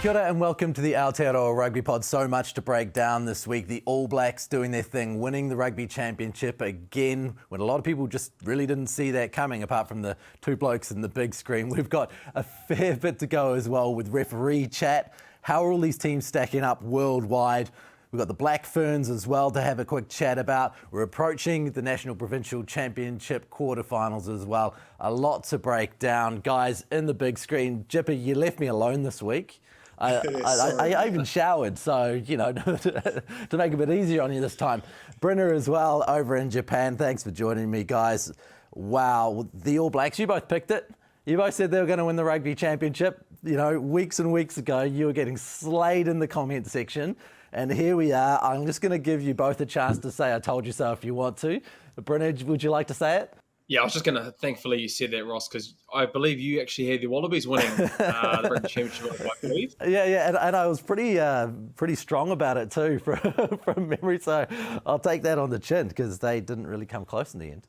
Kia ora and welcome to the Aotearoa Rugby Pod. So much to break down this week. The All Blacks doing their thing, winning the Rugby Championship again, when a lot of people just really didn't see that coming, apart from the two blokes in the big screen. We've got a fair bit to go as well with referee chat. How are all these teams stacking up worldwide? We've got the Black Ferns as well to have a quick chat about. We're approaching the National Provincial Championship quarterfinals as well. A lot to break down. Guys, in the big screen, Jipper, you left me alone this week. I even showered, so, you know, to make it a bit easier on you this time. Brenner as well over in Japan. Thanks for joining me, guys. Wow, the All Blacks, you both picked it. You both said they were going to win the Rugby Championship. You know, weeks and weeks ago, you were getting slayed in the comment section. And here we are. I'm just going to give you both a chance to say I told you so if you want to. Brenner, would you like to say it? Yeah, I was just going to, thankfully you said that, Ross, because I believe you actually had the Wallabies winning the Rugby Championship, I believe. Yeah, and I was pretty strong about it too from memory, so I'll take that on the chin because they didn't really come close in the end.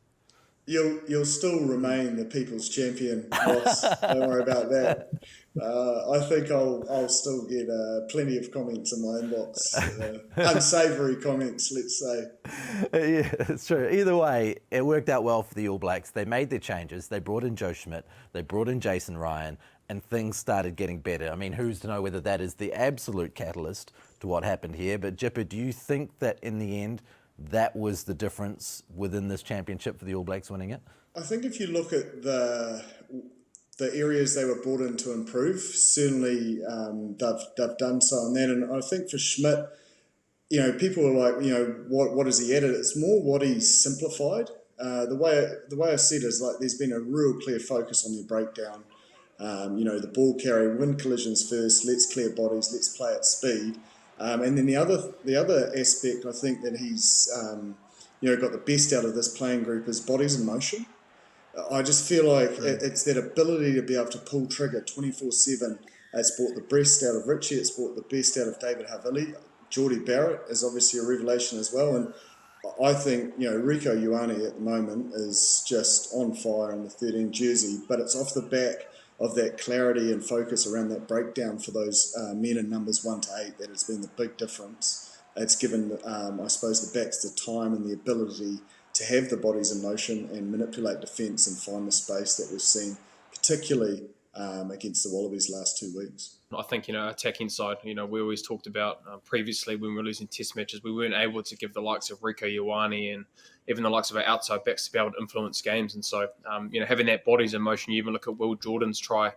You'll still remain the people's champion, Ross. Don't worry about that. I think I'll still get plenty of comments in my inbox, unsavoury comments, let's say. Yeah, it's true. Either way, it worked out well for the All Blacks. They made their changes. They brought in Joe Schmidt. They brought in Jason Ryan, and things started getting better. I mean, who's to know whether that is the absolute catalyst to what happened here? But Jipper, do you think that in the end, that was the difference within this championship for the All Blacks winning it? I think if you look at the areas they were brought in to improve, certainly they've done so on that. And I think for Schmidt, you know, people are like, you know, what has he added? It's more what he's simplified. The way I see it is like there's been a real clear focus on their breakdown. You know, the ball carrying, win collisions first, let's clear bodies, let's play at speed. And then the other aspect, I think that he's you know, got the best out of this playing group is bodies in motion. I just feel like it's that ability to be able to pull trigger 24/7. It's brought the best out of Richie. It's brought the best out of David Havili. Geordie Barrett is obviously a revelation as well. And I think, you know, Rieko Ioane at the moment is just on fire in the 13 jersey, but it's off the back of that clarity and focus around that breakdown for those men in numbers 1 to 8 that has been the big difference. It's given, I suppose, the backs the time and the ability to have the bodies in motion and manipulate defence and find the space that we've seen, particularly against the Wallabies last 2 weeks. I think, you know, attacking side, you know, we always talked about previously when we were losing test matches, we weren't able to give the likes of Rieko Ioane and even the likes of our outside backs to be able to influence games. And so, you know, having that bodies in motion, you even look at Will Jordan's try,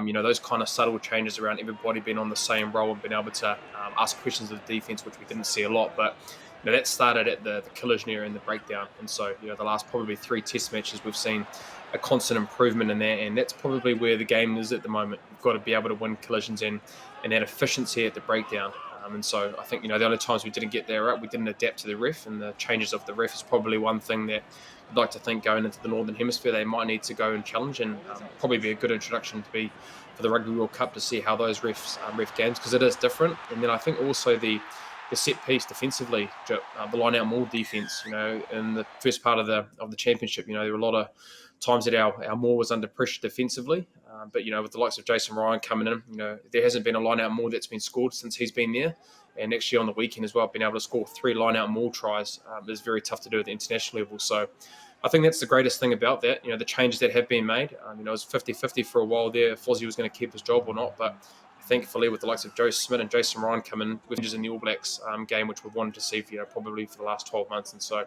you know, those kind of subtle changes around everybody being on the same role and being able to ask questions of the defence, which we didn't see a lot. But, you know, that started at the collision area and the breakdown. And so, you know, the last probably 3 test matches, we've seen a constant improvement in that. And that's probably where the game is at the moment. You've got to be able to win collisions and that efficiency at the breakdown. And so I think, you know, the only times we didn't get there right, we didn't adapt to the ref, and the changes of the ref is probably one thing that I'd like to think going into the Northern Hemisphere they might need to go and challenge, and probably be a good introduction to be for the Rugby World Cup to see how those refs ref games, because it is different. And then I think also the set piece defensively, the line out maul defense, you know, in the first part of the championship, you know, there were a lot of times that our maul was under pressure defensively. But, you know, with the likes of Jason Ryan coming in, you know, there hasn't been a line out maul that's been scored since he's been there. And actually on the weekend as well, being able to score 3 line out maul tries is very tough to do at the international level. So I think that's the greatest thing about that. You know, the changes that have been made, you know, it was 50-50 for a while there if Fozzie was going to keep his job or not. But thankfully, with the likes of Joe Schmidt and Jason Ryan coming with changes in the All Blacks game, which we've wanted to see, you know, probably for the last 12 months. And so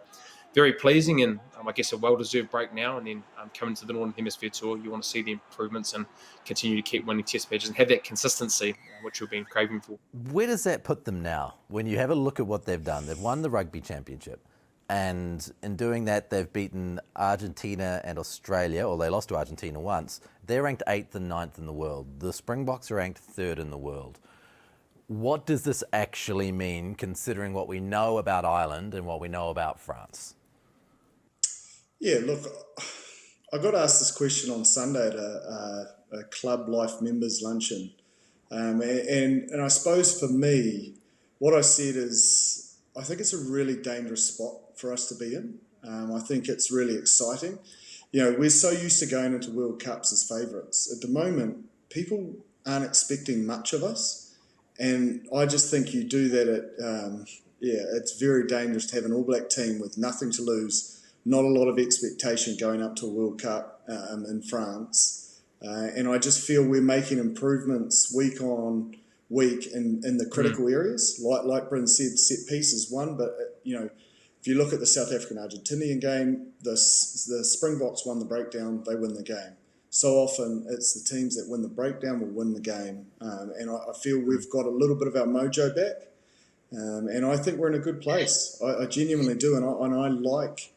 very pleasing, and I guess a well-deserved break now. And then coming to the Northern Hemisphere tour, you want to see the improvements and continue to keep winning test matches and have that consistency, which we've been craving for. Where does that put them now? When you have a look at what they've done, they've won the Rugby Championship. And in doing that, they've beaten Argentina and Australia, or they lost to Argentina once. They're ranked 8th and 9th in the world. The Springboks are ranked 3rd in the world. What does this actually mean, considering what we know about Ireland and what we know about France? Yeah, look, I got asked this question on Sunday at a Club Life members luncheon. And I suppose for me, what I said is, I think it's a really dangerous spot for us to be in. I think it's really exciting. You know, we're so used to going into World Cups as favourites. At the moment, people aren't expecting much of us. And I just think you do that it's very dangerous to have an All Black team with nothing to lose, not a lot of expectation going up to a World Cup in France. And I just feel we're making improvements week on week in the critical areas. Like Bryn said, set pieces one, but if you look at the South African-Argentinian game, the Springboks won the breakdown, they win the game. So often it's the teams that win the breakdown will win the game. And I feel we've got a little bit of our mojo back. And I think we're in a good place. I genuinely do. And I like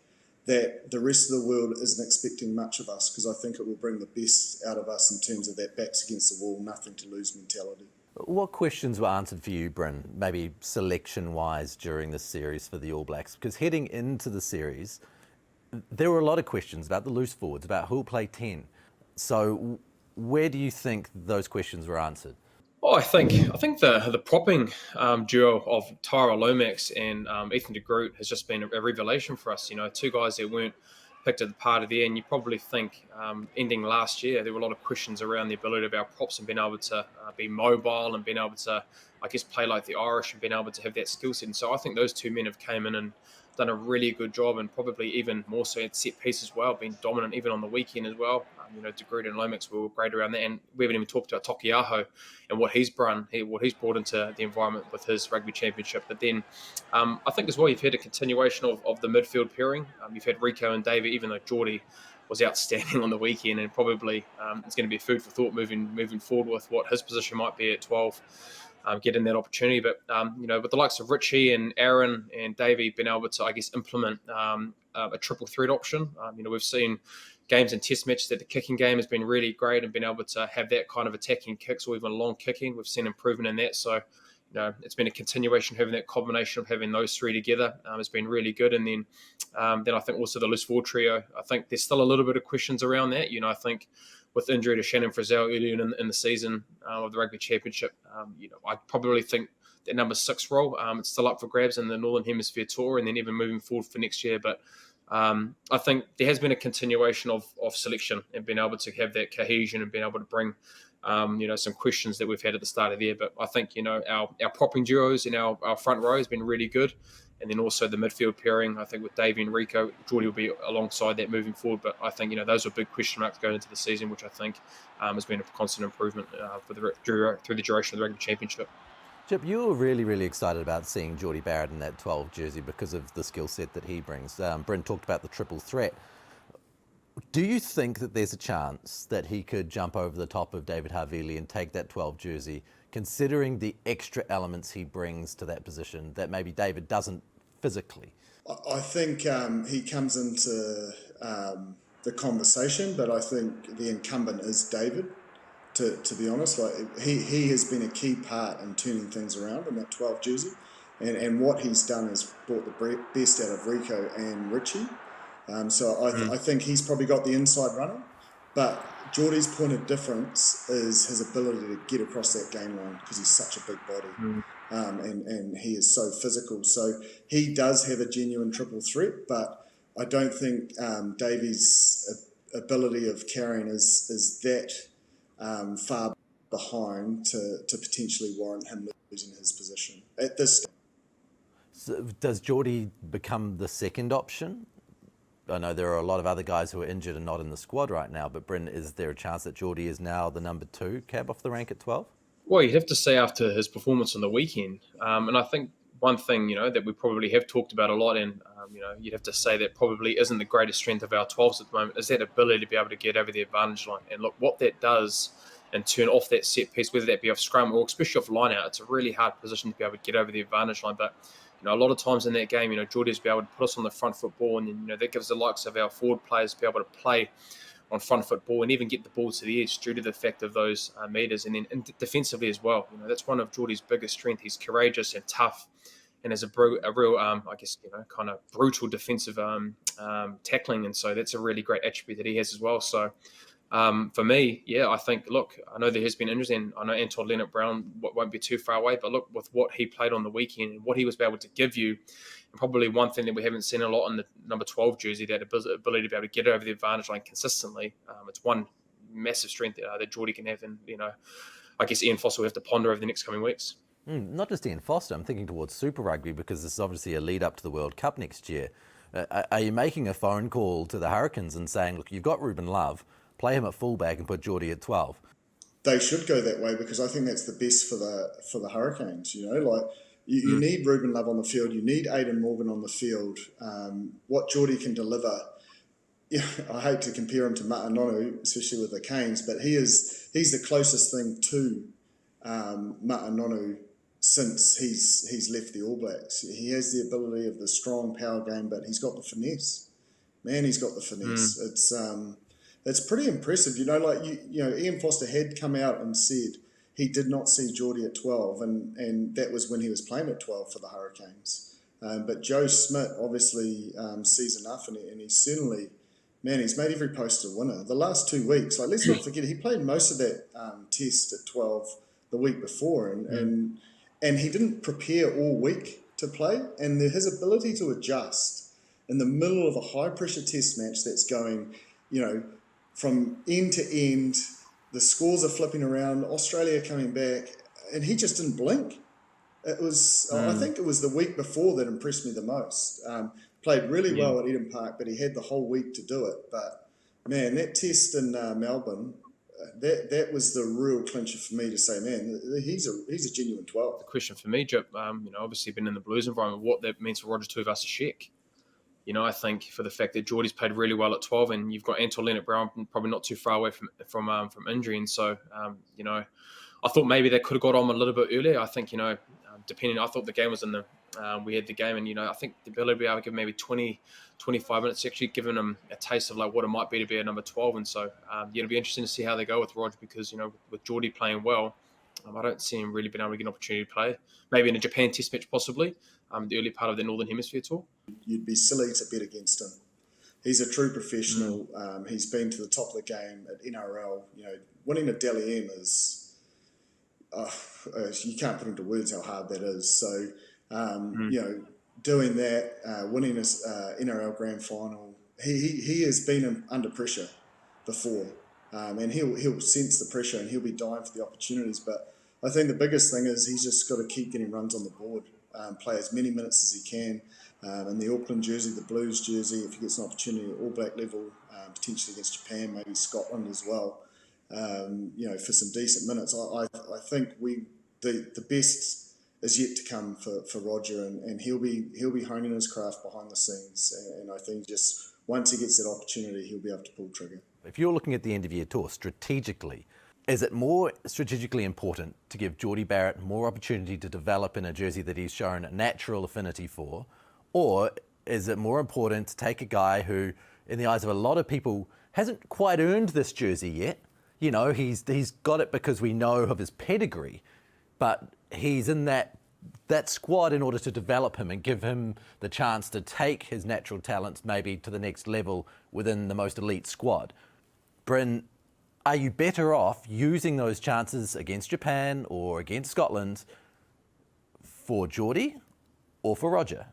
that the rest of the world isn't expecting much of us, because I think it will bring the best out of us in terms of that backs against the wall, nothing to lose mentality. What questions were answered for you, Bryn, maybe selection-wise during this series for the All Blacks? Because heading into the series, there were a lot of questions about the loose forwards, about who'll play 10. So where do you think those questions were answered? Oh, I think the propping duo of Tyra Lomax and Ethan de Groot has just been a revelation for us. Two guys that weren't picked at the part of the end. You probably think ending last year, there were a lot of questions around the ability of our props and being able to be mobile and being able to, play like the Irish and being able to have that skill set. And so I think those two men have came in and done a really good job, and probably even more so at set piece as well, being dominant even on the weekend as well. De Groot and Lomax were great around that, and we haven't even talked about Tokiaho and what he's brought into the environment with his Rugby Championship. But then I think as well you've had a continuation of the midfield pairing. You've had Rico and David, even though Geordie was outstanding on the weekend, and probably it's going to be food for thought moving forward with what his position might be at 12. Getting that opportunity, but with the likes of Richie and Aaron and Davey being able to, implement a triple threat option. We've seen games and test matches that the kicking game has been really great, and being able to have that kind of attacking kicks or even long kicking. We've seen improvement in that. So, it's been a continuation having that combination of having those three together has been really good. And then I think also the loose forward trio. I think there's still a little bit of questions around that. I think with injury to Shannon Frizzell earlier in the season of the Rugby Championship, I probably think that number 6 role, it's still up for grabs in the Northern Hemisphere Tour, and then even moving forward for next year. But I think there has been a continuation of selection and being able to have that cohesion and being able to bring, some questions that we've had at the start of the year. But I think, our propping duos and our front row has been really good. And then also the midfield pairing, I think with Davey and Rico, Geordie will be alongside that moving forward. But I think, those were big question marks going into the season, which I think has been a constant improvement through the duration of the Rugby Championship. Chip, you were really, really excited about seeing Geordie Barrett in that 12 jersey because of the skill set that he brings. Bryn talked about the triple threat. Do you think that there's a chance that he could jump over the top of David Havili and take that 12 jersey, considering the extra elements he brings to that position that maybe David doesn't physically? I think he comes into the conversation, but I think the incumbent is David. To be honest, he has been a key part in turning things around in that 12 jersey, and what he's done is brought the best out of Rico and Richie. I think he's probably got the inside running, but Geordie's point of difference is his ability to get across that game line, because he's such a big body, and he is so physical. So he does have a genuine triple threat, but I don't think Davey's ability of carrying is that far behind to potentially warrant him losing his position at this stage. So does Geordie become the second option? I know there are a lot of other guys who are injured and not in the squad right now, but Bryn, is there a chance that Geordie is now the number 2 cab off the rank at 12? Well, you'd have to say after his performance on the weekend, and I think one thing, that we probably have talked about a lot, and you'd have to say that probably isn't the greatest strength of our 12s at the moment, is that ability to be able to get over the advantage line. And look, what that does and turn off that set piece, whether that be off scrum or especially off line out, it's a really hard position to be able to get over the advantage line. But a lot of times in that game, Geordie's be able to put us on the front foot ball, and then, that gives the likes of our forward players to be able to play on front foot ball and even get the ball to the edge due to the fact of those meters. And then defensively as well, that's one of Geordie's biggest strengths. He's courageous and tough, and has a real, kind of brutal defensive tackling. And so that's a really great attribute that he has as well. So for me, I think, look, I know there has been injuries, and I know Anton Leonard-Brown won't be too far away, but look, with what he played on the weekend and what he was able to give you, and probably one thing that we haven't seen a lot in the number 12 jersey, that ability to be able to get over the advantage line consistently. It's one massive strength that Geordie can have, and, I guess Ian Foster will have to ponder over the next coming weeks. Not just Ian Foster, I'm thinking towards Super Rugby because this is obviously a lead up to the World Cup next year. Are you making a phone call to the Hurricanes and saying, look, you've got Ruben Love, play him at fullback and put Geordie at 12? They should go that way because I think that's the best for the Hurricanes. Like you need Ruben Love on the field, you need Aidan Morgan on the field. What Geordie can deliver. Yeah, I hate to compare him to Ma'anonu, especially with the Canes, but he's the closest thing to Ma'anonu since he's left the All Blacks. He has the ability of the strong power game, but he's got the finesse. Man, he's got the finesse. It's pretty impressive. Ian Foster had come out and said he did not see Geordie at 12, and that was when he was playing at 12 for the Hurricanes. But Joe Schmidt obviously sees enough, and he's certainly, man, he's made every post a winner. The last 2 weeks, let's not forget, he played most of that test at 12 the week before, and he didn't prepare all week to play, and his ability to adjust in the middle of a high-pressure test match that's going, from end to end, the scores are flipping around, Australia coming back, and he just didn't blink. It was, I think it was the week before that impressed me the most. Played really well at Eden Park, but he had the whole week to do it. But man, that test in Melbourne, that was the real clincher for me to say, man, he's a genuine 12. The question for me, Jip, obviously been in the Blues environment, what that means for Roger Tuivasa-Sheck. I think for the fact that Geordie's played really well at 12, and you've got Anton Leonard-Brown probably not too far away from injury, and so I thought maybe they could have got on a little bit earlier. I think I thought the game was in the we had the game, and I think the ability to be able to give maybe 20, 25 minutes actually giving them a taste of what it might be to be a number 12, and so it'll be interesting to see how they go with Roger because with Geordie playing well, I don't see him really being able to get an opportunity to play. Maybe in a Japan Test match, possibly the early part of the Northern Hemisphere tour. You'd be silly to bet against him. He's a true professional. He's been to the top of the game at NRL. Winning a Dally M is you can't put into words how hard that is. So doing that, winning this NRL Grand Final, he has been under pressure before, and he'll sense the pressure and he'll be dying for the opportunities. But I think the biggest thing is he's just got to keep getting runs on the board. Play as many minutes as he can in the Auckland jersey, the Blues jersey, if he gets an opportunity at All Black level, potentially against Japan, maybe Scotland as well, for some decent minutes. I think the best is yet to come for Roger, and he'll be honing his craft behind the scenes, and I think just once he gets that opportunity, he'll be able to pull trigger. If you're looking at the end of year tour strategically, is it more strategically important to give Geordie Barrett more opportunity to develop in a jersey that he's shown a natural affinity for, or is it more important to take a guy who, in the eyes of a lot of people, hasn't quite earned this jersey yet? He's got it because we know of his pedigree, but he's in that squad in order to develop him and give him the chance to take his natural talents maybe to the next level within the most elite squad. Bryn, are you better off using those chances against Japan or against Scotland for Geordie or for Roger?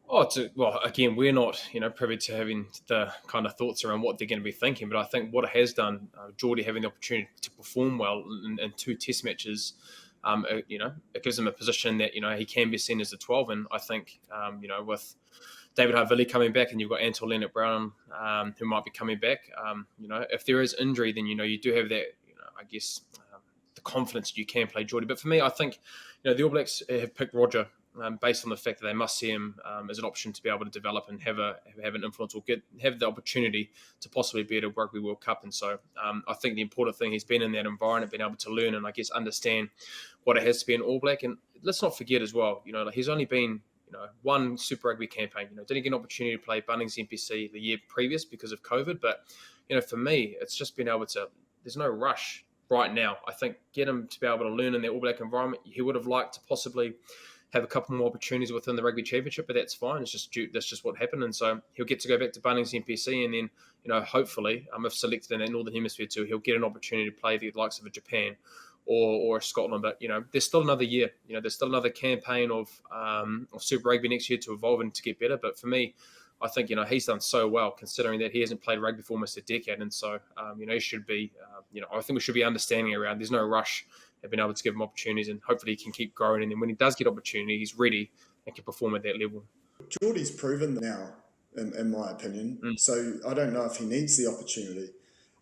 Well, again, we're not, privy to having the kind of thoughts around what they're going to be thinking. But I think what it has done, Geordie having the opportunity to perform well in 2 test matches, it gives him a position that, he can be seen as a 12. And I think, with David Havili coming back and you've got Anton Leonard-Brown who might be coming back, if there is injury, then, you do have that, I guess, the confidence that you can play Geordie. But for me, I think, the All Blacks have picked Roger based on the fact that they must see him as an option to be able to develop and have an influence or have the opportunity to possibly be at a Rugby World Cup. And so I think the important thing, he's been in that environment, been able to learn and I guess understand what it has to be an All Black. And let's not forget as well, he's only been one Super Rugby campaign. Didn't get an opportunity to play Bunnings NPC the year previous because of COVID. But for me, it's just been able to. There's no rush right now. I think get him to be able to learn in the All Black environment. He would have liked to possibly have a couple more opportunities within the Rugby Championship, but that's fine. That's just what happened, and so he'll get to go back to Bunnings NPC, and then hopefully, if selected in that Northern Hemisphere too, he'll get an opportunity to play the likes of a Japan or Scotland. But there's still another year. There's still another campaign of Super Rugby next year to evolve and to get better. But for me, I think he's done so well considering that he hasn't played rugby for almost a decade, and so he should be. I think we should be understanding around. There's no rush have been able to give him opportunities, and hopefully he can keep growing. And then when he does get opportunity, he's ready and can perform at that level. Geordie's proven now, in my opinion. So I don't know if he needs the opportunity.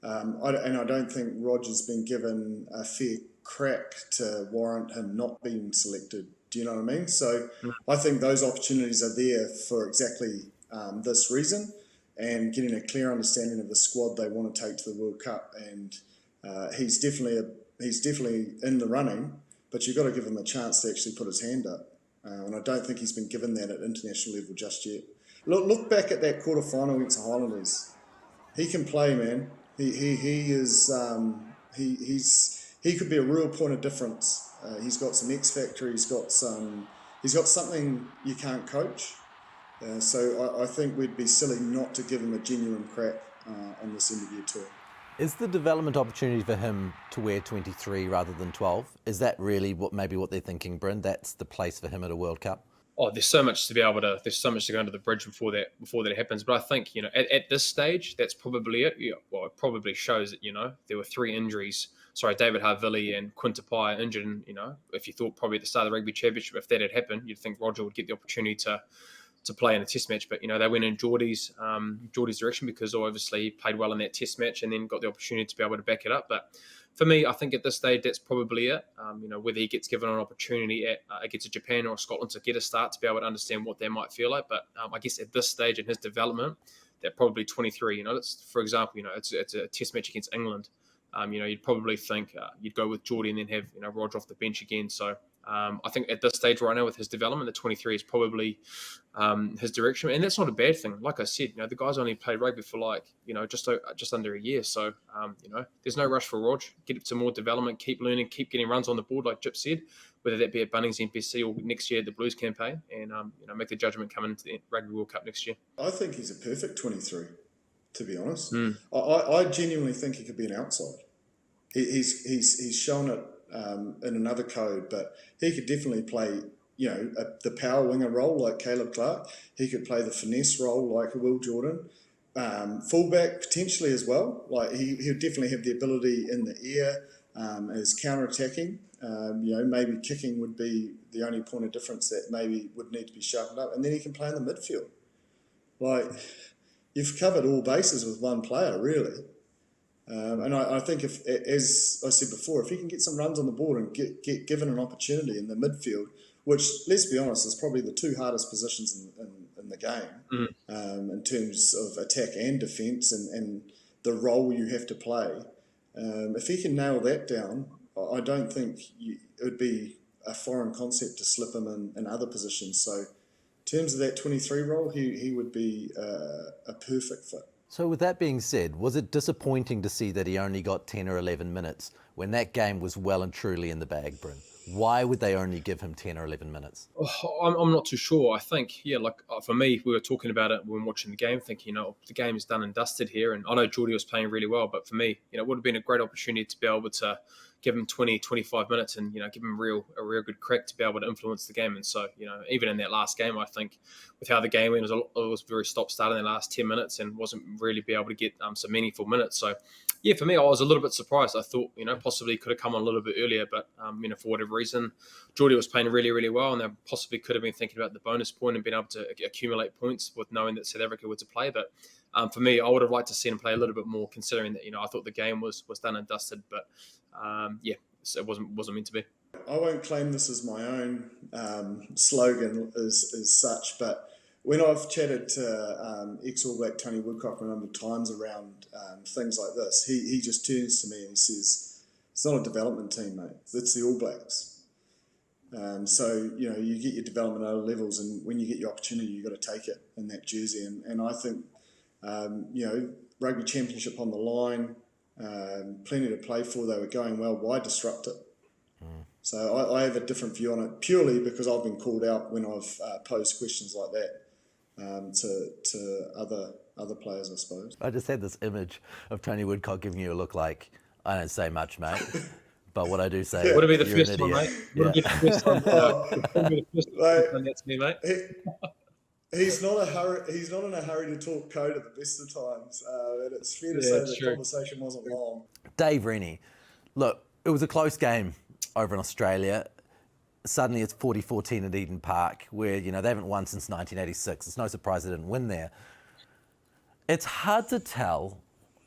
And I don't think Roger's been given a fair crack to warrant him not being selected. Do you know what I mean? So I think those opportunities are there for exactly this reason, and getting a clear understanding of the squad they want to take to the World Cup. And he's definitely in the running, but you've got to give him a chance to actually put his hand up. And I don't think he's been given that at international level just yet. Look back at that quarter-final against the Highlanders. He can play, man. He could be a real point of difference. He's got some X factor. He's got something you can't coach. So I think we'd be silly not to give him a genuine crack on this interview tour. Is the development opportunity for him to wear 23 rather than 12? Is that really what they're thinking, Bryn? That's the place for him at a World Cup? Oh, there's so much to go under the bridge before that happens. But I think, at this stage, that's probably it. Yeah, well, it probably shows that, there were 3 injuries. Sorry, David Havili and Quinn Tupaia injured. And, if you thought probably at the start of the Rugby Championship, if that had happened, you'd think Roger would get the opportunity to play in a test match. But, they went in Geordie's direction because obviously he played well in that test match and then got the opportunity to be able to back it up. But for me, I think at this stage, that's probably it. Whether he gets given an opportunity against a Japan or Scotland to get a start to be able to understand what they might feel like. But I guess at this stage in his development, that probably 23, for example, it's a test match against England. You'd probably think you'd go with Geordie and then have Roger off the bench again. So I think at this stage right now with his development, the 23 is probably his direction. And that's not a bad thing. Like I said, the guy's only played rugby for just under a year. So, there's no rush for Rog. Get up to more development, keep learning, keep getting runs on the board, like Jip said, whether that be at Bunnings NPC or next year at the Blues campaign, and, make the judgment coming into the Rugby World Cup next year. I think he's a perfect 23, to be honest. I genuinely think he could be an outside. He's shown it in another code, but he could definitely play, the power winger role like Caleb Clark. He could play the finesse role like Will Jordan. Fullback potentially as well. Like he'll definitely have the ability in the air as counter-attacking. Maybe kicking would be the only point of difference that maybe would need to be sharpened up. And then he can play in the midfield. Like, you've covered all bases with one player, really. And I think if, as I said before, if he can get some runs on the board and get given an opportunity in the midfield, which, let's be honest, is probably the 2 hardest positions in the game in terms of attack and defence and the role you have to play. If he can nail that down, I don't think it would be a foreign concept to slip him in other positions. So in terms of that 23 role, he would be a perfect fit. So with that being said, was it disappointing to see that he only got 10 or 11 minutes when that game was well and truly in the bag, Bryn? Why would they only give him 10 or 11 minutes? I'm not too sure. I think, for me, we were talking about it when watching the game, thinking, the game is done and dusted here. And I know Geordie was playing really well, but for me, it would have been a great opportunity to be able to give him 20, 25 minutes and, give him a real good crack to be able to influence the game. And so, even in that last game, I think with how the game went, it was very stop-start in the last 10 minutes and wasn't really be able to get some meaningful minutes. So, for me, I was a little bit surprised. I thought, possibly could have come on a little bit earlier, but, for whatever reason, Geordie was playing really, really well, and they possibly could have been thinking about the bonus point and been able to accumulate points with knowing that South Africa were to play. But for me, I would have liked to see him play a little bit more, considering that, I thought the game was done and dusted. But, so it wasn't meant to be. I won't claim this as my own slogan as such, but when I've chatted to ex-All Black Tony Woodcock a number of times around things like this, he just turns to me and he says, "It's not a development team, mate. It's the All Blacks." So, you get your development at other levels, and when you get your opportunity, you've got to take it in that jersey. And I think, Rugby Championship on the line, plenty to play for. They were going well. Why disrupt it? So I have a different view on it, purely because I've been called out when I've posed questions like that to other players, I suppose. I just had this image of Tony Woodcock giving you a look like, "I don't say much, mate." But what I do say, would it be the you're first an one, idiot. mate? Would it be the first one? Would it be the first one that's me, mate? He's not in a hurry to talk code at the best of times, and it's fair to say the conversation wasn't long. Dave Rennie, look, it was a close game. over in Australia. Suddenly it's 40-14 at Eden Park, where, they haven't won since 1986. It's no surprise they didn't win there. It's hard to tell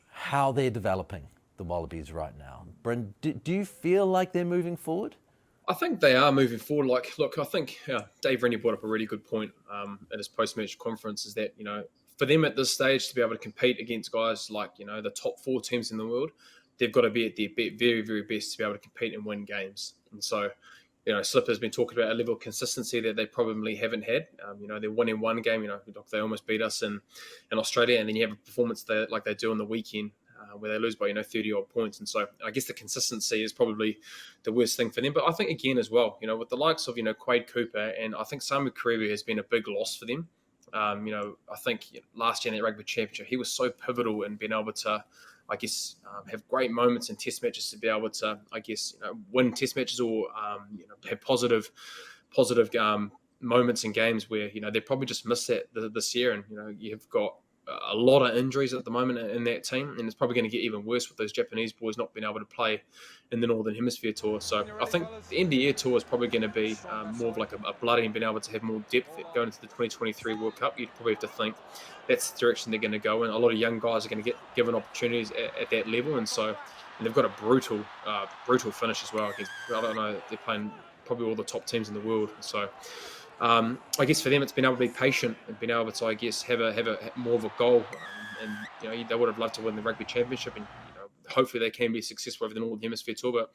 how they're developing, the Wallabies, right now. Bryn, do you feel like they're moving forward? I think they are moving forward. Look, I think Dave Rennie brought up a really good point at his post-match conference, is that, for them at this stage to be able to compete against guys like, the top 4 teams in the world, they've got to be at their very, very best to be able to compete and win games. And so, Slipper's been talking about a level of consistency that they probably haven't had. They're winning one game. They almost beat us in Australia, and then you have a performance like they do on the weekend, where they lose by 30 odd points. And so I guess the consistency is probably the worst thing for them. But I think again as well, with the likes of Quade Cooper, and I think Samu Karevi has been a big loss for them. I think last year in that Rugby Championship, he was so pivotal in being able to, have great moments in Test matches, to be able to, win Test matches, or have positive moments in games where they probably just missed that this year. And you've got a lot of injuries at the moment in that team, and it's probably going to get even worse with those Japanese boys not being able to play in the Northern Hemisphere tour. So I think the end of year tour is probably going to be more of like a bloody, and being able to have more depth going into the 2023 World Cup. You'd probably have to think that's the direction they're going to go in. A lot of young guys are going to get given opportunities at that level, and they've got a brutal finish as well. I don't know, they're playing probably all the top teams in the world. So I guess for them, it's been able to be patient and been able to, have a more of a goal. And they would have loved to win the Rugby Championship, and hopefully they can be successful over the Northern Hemisphere tour. But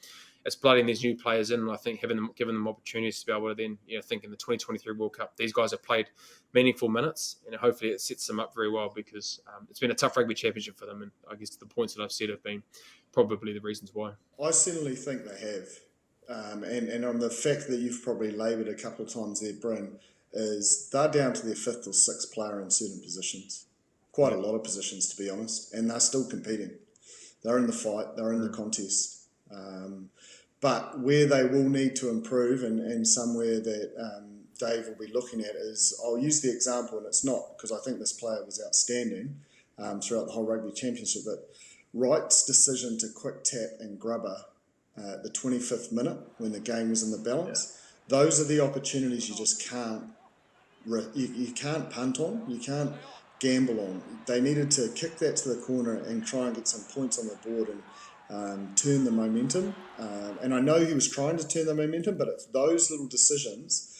it's blooding these new players in, and I think giving them opportunities to be able to then think in the 2023 World Cup, these guys have played meaningful minutes, and hopefully it sets them up very well, because it's been a tough Rugby Championship for them, and I guess the points that I've said have been probably the reasons why. I certainly think they have. And on the fact that you've probably laboured a couple of times there, Bryn, is they're down to their 5th or 6th player in certain positions. Quite a lot of positions, to be honest, and they're still competing. They're in the fight, they're in the contest. But where they will need to improve, and somewhere that Dave will be looking at, is, I'll use the example, and it's not because I think this player was outstanding throughout the whole Rugby Championship, but Wright's decision to quick tap and grubber the 25th minute when the game was in the balance. Yeah. Those are the opportunities you just can't you can't punt on, you can't gamble on. They needed to kick that to the corner and try and get some points on the board and turn the momentum. And I know he was trying to turn the momentum, but it's those little decisions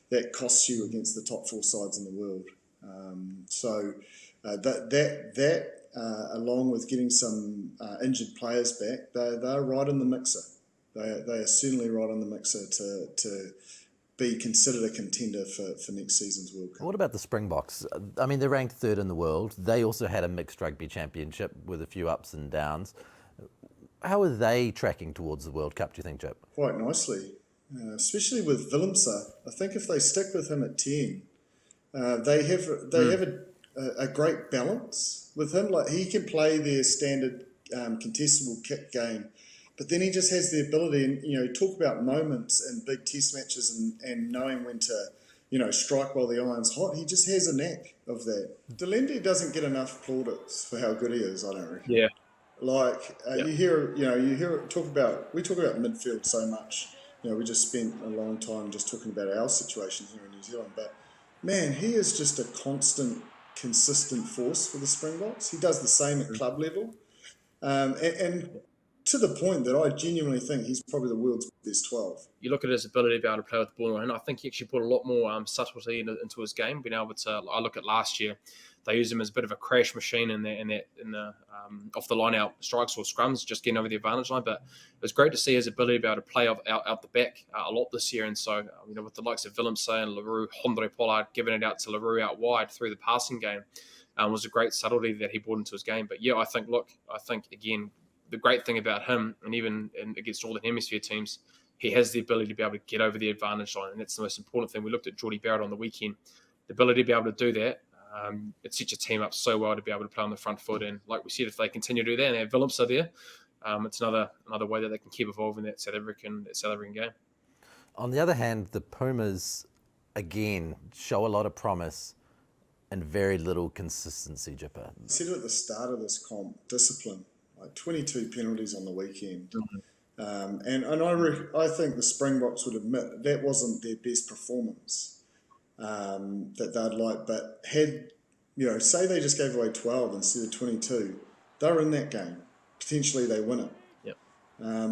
that cost you against the top 4 sides in the world. Along with getting some injured players back, they're right in the mixer. They are certainly right in the mixer to be considered a contender for next season's World Cup. What about the Springboks? I mean, they're ranked 3rd in the world. They also had a mixed rugby championship with a few ups and downs. How are they tracking towards the World Cup, do you think, Chip? Quite nicely, especially with Willemse. I think if they stick with him at 10, they have a great balance with him. Like, he can play their standard contestable kick game, but then he just has the ability, and talk about moments in big Test matches and knowing when to strike while the iron's hot. He just has a knack of that. Delende doesn't get enough plaudits for how good he is, I don't reckon. Yeah. You hear we talk about midfield so much. We just spent a long time just talking about our situation here in New Zealand, but man, he is just a constant, consistent force for the Springboks. He does the same at club level, and to the point that I genuinely think he's probably the world's best 12. You look at his ability to be able to play with the ball, and I think he actually put a lot more subtlety into his game. Being able to, I look at last year, they used him as a bit of a crash machine in the off the line out strikes or scrums, just getting over the advantage line. But it was great to see his ability to be able to play out the back a lot this year. And so, with the likes of Willemse and LaRue, Hondre Pollard giving it out to LaRue out wide through the passing game was a great subtlety that he brought into his game. But yeah, I think again, the great thing about him, and even against all the hemisphere teams, he has the ability to be able to get over the advantage line, and that's the most important thing. We looked at Geordie Barrett on the weekend. The ability to be able to do that, it sets your team up so well to be able to play on the front foot. And like we said, if they continue to do that and they have Willemse there, it's another way that they can keep evolving that South African game. On the other hand, the Pumas, again, show a lot of promise and very little consistency, Jipper. I said at the start of this comp, discipline. Like 22 penalties on the weekend. Mm-hmm. I think the Springboks would admit that wasn't their best performance that they'd like, but say they just gave away 12 instead of 22, they're in that game. Potentially they win it. Yep.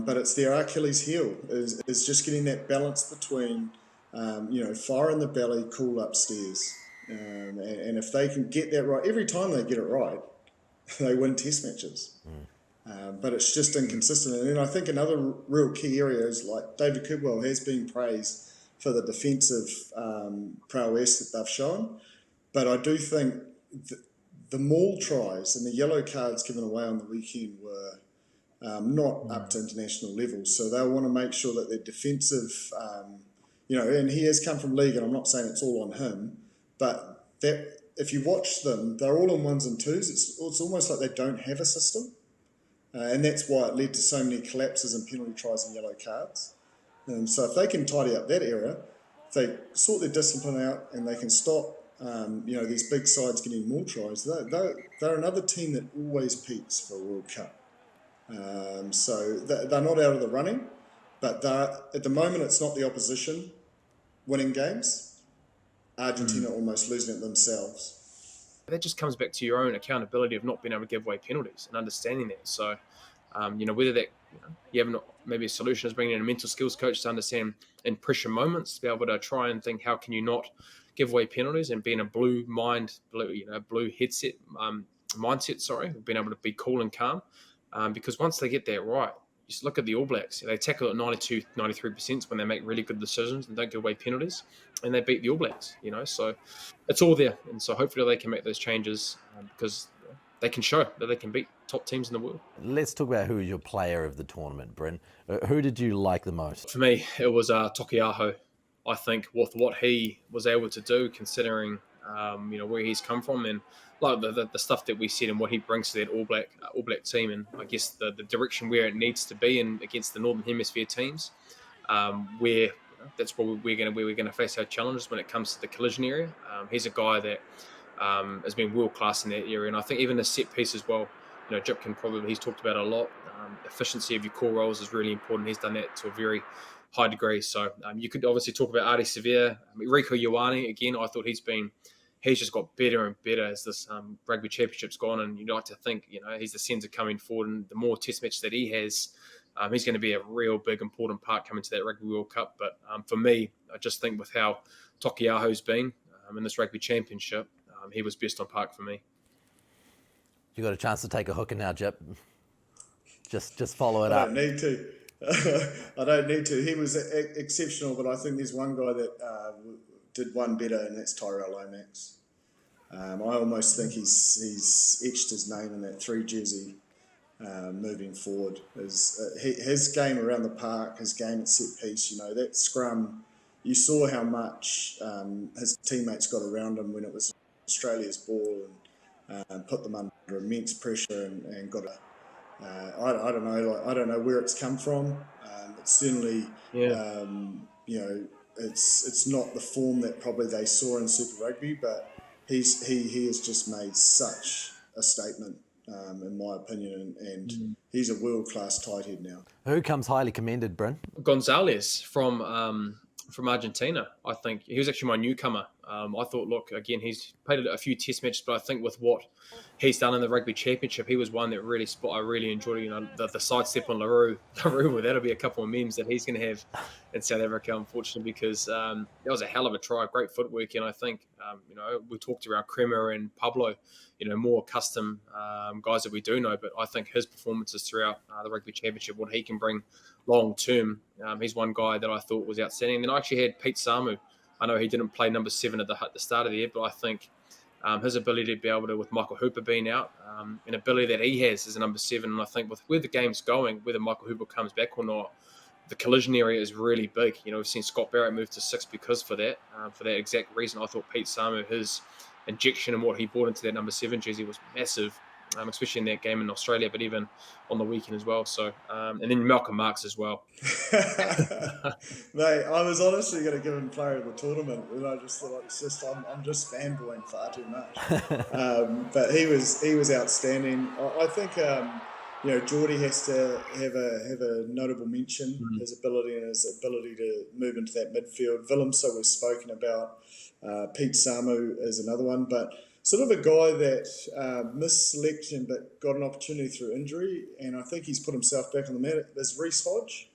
But it's their Achilles heel is just getting that balance between, fire in the belly, cool upstairs. And if they can get that right, every time they get it right, they win test matches. But it's just inconsistent. And then I think another real key area is like David Kidwell has been praised for the defensive prowess that they've shown. But I do think the maul tries and the yellow cards given away on the weekend were not up to international levels. So they'll want to make sure that their defensive, and he has come from league, and I'm not saying it's all on him, but that if you watch them, they're all in ones and twos. It's almost like they don't have a system. And that's why it led to so many collapses and penalty tries and yellow cards. So if they can tidy up that area, if they sort their discipline out and they can stop, these big sides getting more tries, they're another team that always peaks for a World Cup. So they're not out of the running, but at the moment it's not the opposition winning games. Argentina almost losing it themselves. That just comes back to your own accountability of not being able to give away penalties and understanding that. So, whether that you have maybe a solution is bringing in a mental skills coach to understand in pressure moments, to be able to try and think how can you not give away penalties and being a blue headset mindset. Being able to be cool and calm, because once they get that right, just look at the All Blacks. They tackle at 92, 93% when they make really good decisions and don't give away penalties, and they beat the All Blacks. So it's all there, and so hopefully they can make those changes because they can show that they can beat top teams in the world. Let's talk about who was your player of the tournament, Bryn. Who did you like the most? For me, it was Tokiaho. I think with what he was able to do, considering where he's come from and like the stuff that we said and what he brings to that All Black team, and I guess the direction where it needs to be and against the Northern Hemisphere teams, where that's where we're going to face our challenges when it comes to the collision area. He's a guy that has been world class in that area, and I think even the set piece as well. Jipkin he's talked about it a lot. Efficiency of your core rolls is really important. He's done that to a very high degree. So you could obviously talk about Ardie Savea. Rieko Ioane, again, I thought he's just got better and better as this Rugby Championship's gone, and you'd like to think, he's the centre coming forward, and the more test matches that he has, he's going to be a real big, important part coming to that Rugby World Cup. But for me, I just think with how Tokiaho's been in this Rugby Championship, he was best on park for me. You got a chance to take a hooker now, Jip. Just follow it up. I don't need to. He was exceptional, but I think there's one guy that did one better, and that's Tyrell Lomax. I almost think he's etched his name in that 3 jersey moving forward. His game around the park, his game at set piece, that scrum, you saw how much his teammates got around him when it was Australia's ball and put them under immense pressure and got I don't know. I don't know where it's come from. It's certainly, it's not the form that probably they saw in Super Rugby, but he has just made such a statement, in my opinion, and he's a world-class tight head now. Who comes highly commended, Bryn? Gonzalez from Argentina. I think he was actually my newcomer. I thought, look, again, he's played a few test matches, but I think with what he's done in the Rugby Championship, he was one that I really enjoyed. The sidestep on LaRue, that'll be a couple of memes that he's going to have in South Africa, unfortunately, because that was a hell of a try, great footwork, and I think, we talked around Kremer and Pablo, more custom guys that we do know, but I think his performances throughout the Rugby Championship, what he can bring long term, he's one guy that I thought was outstanding. And then I actually had Pete Samu. I know he didn't play number 7 at the start of the year, but I think his ability to be able to, with Michael Hooper being out, an ability that he has as a number 7, and I think with where the game's going, whether Michael Hooper comes back or not, the collision area is really big. We've seen Scott Barrett move to 6 because for that exact reason. I thought Pete Samu, his injection and what he brought into that number 7 jersey was massive, especially in that game in Australia, but even on the weekend as well. So, and then Malcolm Marx as well. Mate, I was honestly going to give him player of the tournament, and I just thought I'm just fanboying far too much. But he was outstanding. I think Geordie has to have a notable mention. His ability to move into that midfield. Willemse we've spoken about. Pete Samu is another one, but sort of a guy that missed selection but got an opportunity through injury, and I think he's put himself back on the mat. Is Reece Hodge?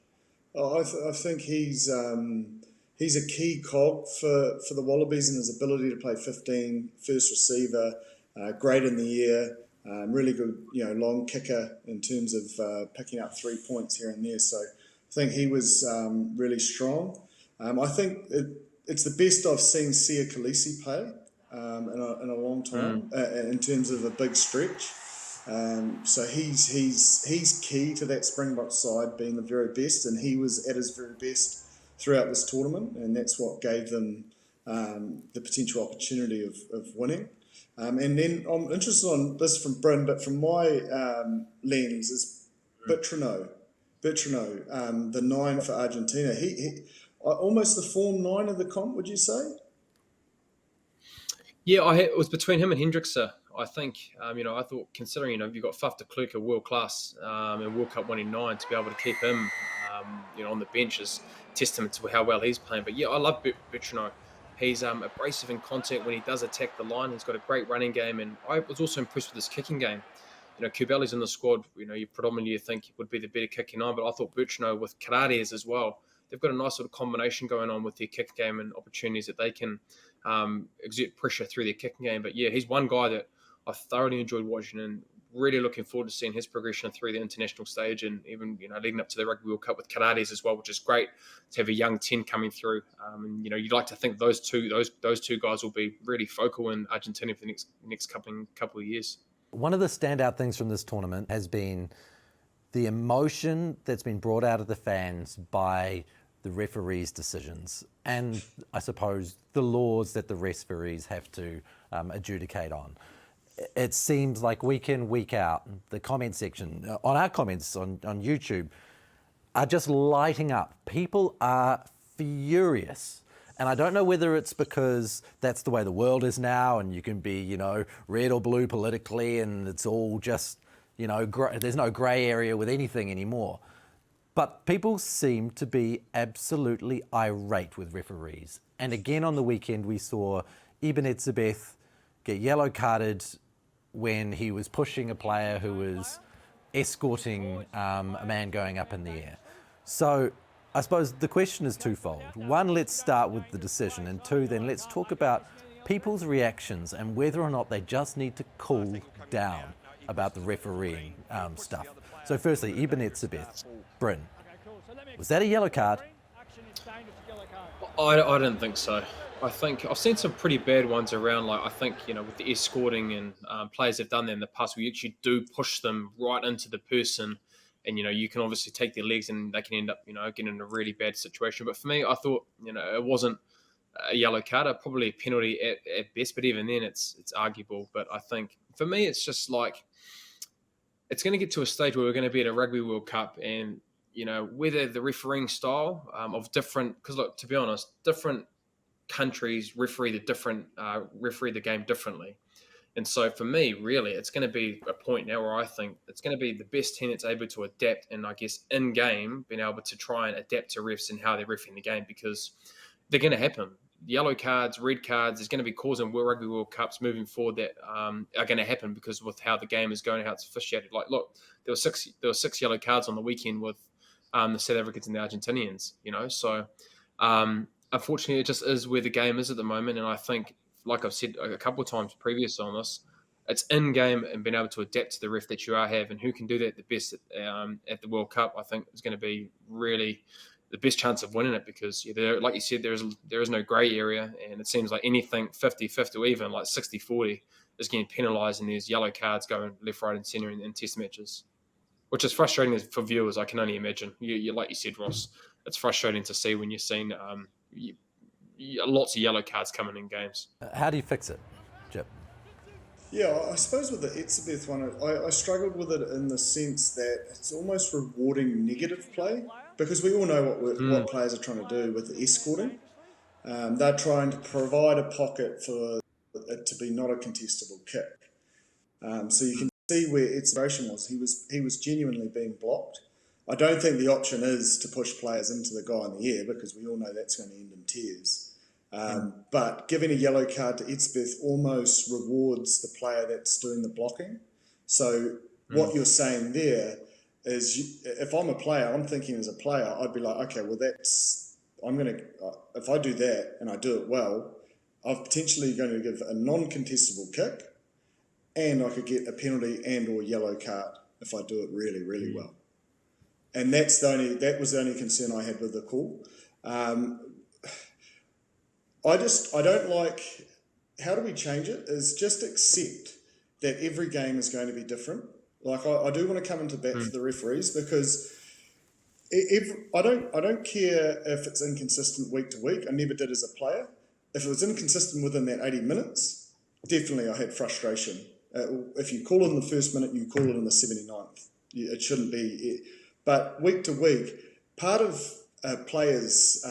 I think he's a key cog for the Wallabies in his ability to play 15, first receiver, great in the air, really good, long kicker in terms of picking up 3 points here and there. So I think he was really strong. I think it's the best I've seen Sia Khaleesi play in a long time in terms of a big stretch. So he's key to that Springbok side being the very best, and he was at his very best throughout this tournament, and that's what gave them the potential opportunity of winning. And then I'm interested on this from Bryn, but from my lens is Bertrano, the 9 for Argentina. He almost the form 9 of the comp, would you say? Yeah, it was between him and Hendrickse. I think, I thought considering, you've got Faf de Klerk, world class and World Cup winning 9, to be able to keep him, on the bench is testament to how well he's playing. But yeah, I love Bertrano. He's abrasive in contact when he does attack the line. He's got a great running game, and I was also impressed with his kicking game. Kubeli's in the squad. You predominantly think would be the better kicking 9, but I thought Bertrano with Karates as well. They've got a nice sort of combination going on with their kick game and opportunities that they can exert pressure through their kicking game. But yeah, he's one guy that I thoroughly enjoyed watching, and really looking forward to seeing his progression through the international stage, and even leading up to the Rugby World Cup with Karates as well, which is great to have a young 10 coming through. And you'd like to think those two guys will be really focal in Argentina for the next couple of years. One of the standout things from this tournament has been the emotion that's been brought out of the fans by the referees' decisions, and I suppose the laws that the referees have to adjudicate on. It seems like week in, week out, the comment section, on our comments on YouTube, are just lighting up. People are furious. And I don't know whether it's because that's the way the world is now, and you can be, red or blue politically, and it's all just, there's no grey area with anything anymore. But people seem to be absolutely irate with referees. And again on the weekend, we saw Ibn Etzebeth get yellow carded when he was pushing a player who was escorting a man going up in the air. So I suppose the question is twofold. One, let's start with the decision, and two, then let's talk about people's reactions and whether or not they just need to cool down about the refereeing stuff. So firstly, Ibn Etzebeth, Bryn, was that a yellow card? I don't think so. I think I've seen some pretty bad ones around. Like I think with the escorting and players have done that in the past. We actually do push them right into the person, and you can obviously take their legs and they can end up getting in a really bad situation. But for me, I thought it wasn't a yellow card, probably a penalty at best. But even then, it's arguable. But I think for me, it's just like it's going to get to a stage where we're going to be at a Rugby World Cup, and whether the refereeing style of different, because look, to be honest, different countries referee the game differently. And so for me, really, it's going to be a point now where I think it's going to be the best team that's able to adapt, and I guess in game being able to try and adapt to refs and how they're refereeing the game, because they're going to happen. Yellow cards, red cards, there's going to be calls in Rugby World Cups moving forward that are going to happen because with how the game is going, how it's officiated. Like, look, there were six yellow cards on the weekend with the South Africans and the Argentinians. So unfortunately, it just is where the game is at the moment. And I think, like I've said a couple of times previous on this, it's in game and being able to adapt to the ref that you have, and who can do that the best at the World Cup, I think is going to be really the best chance of winning it, because like you said, there is no grey area, and it seems like anything 50-50 or even like 60-40 is getting penalised, and there's yellow cards going left, right and centre in test matches, which is frustrating for viewers. I can only imagine. You like you said, Ross, it's frustrating to see when you're seeing lots of yellow cards coming in games. How do you fix it, Jip? Yeah, I suppose with the Etzebeth one, I struggled with it in the sense that it's almost rewarding negative play, because we all know what players are trying to do with the escorting. They're trying to provide a pocket for it to be not a contestable kick. So you can see where its frustration was. He was genuinely being blocked. I don't think the option is to push players into the guy in the air, because we all know that's going to end in tears. But giving a yellow card to Edsbeth almost rewards the player that's doing the blocking. So what you're saying there is, if I'm a player, I'm thinking as a player, I'd be like, okay, well if I do that and I do it well, I'm potentially going to give a non-contestable kick, and I could get a penalty and or yellow card if I do it really, really well. And that was the only concern I had with the call. I don't like, how do we change it? Is just accept that every game is going to be different. Like, I do want to come into bat for the referees, because I don't care if it's inconsistent week to week. I never did as a player. If it was inconsistent within that 80 minutes, definitely I had frustration. If you call it in the first minute, you call it in the 79th. It shouldn't be. But week to week, part of a player's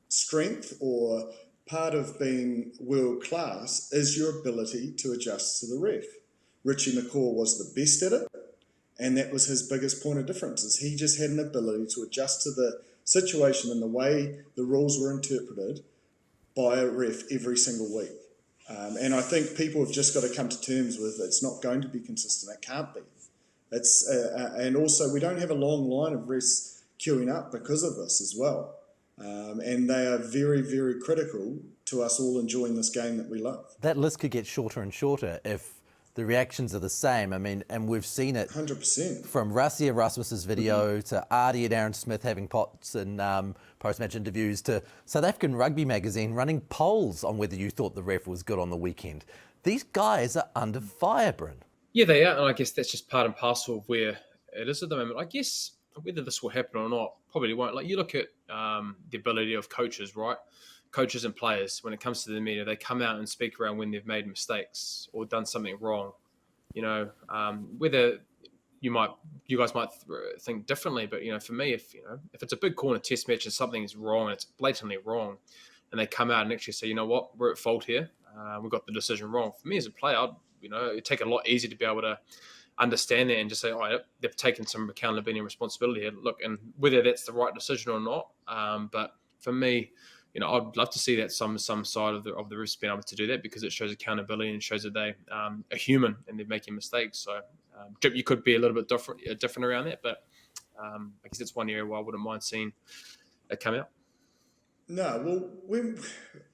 strength, or part of being world class, is your ability to adjust to the ref. Richie McCaw was the best at it, and that was his biggest point of difference, is he just had an ability to adjust to the situation and the way the rules were interpreted by a ref every single week. And I think people have just got to come to terms with, it's not going to be consistent. It can't be. And also, we don't have a long line of refs queuing up because of this as well. And they are very, very critical to us all enjoying this game that we love. That list could get shorter and shorter if the reactions are the same. I mean, and we've seen it 100%. from Rassie Erasmus's video to Artie and Aaron Smith having pots and post-match interviews, to South African Rugby magazine running polls on whether you thought the ref was good on the weekend. These guys are under fire, Bryn. Yeah, they are, and I guess that's just part and parcel of where it is at the moment. I guess whether this will happen or not, probably won't. Like, you look at the ability of coaches, right? Coaches and players, when it comes to the media, they come out and speak around when they've made mistakes or done something wrong. You know, whether you guys might think differently, but for me, if it's a big corner test match and something is wrong and it's blatantly wrong, and they come out and actually say, you know what, we're at fault here, we got the decision wrong. For me as a player, it'd take a lot easier to be able to understand that and just say, oh, they've taken some accountability and responsibility here. Look, and whether that's the right decision or not, but for me, I'd love to see that some side of the refs being able to do that, because it shows accountability and shows that they are human and they're making mistakes. So you could be a little bit different around that, but I guess it's one area where I wouldn't mind seeing it come out. No, well,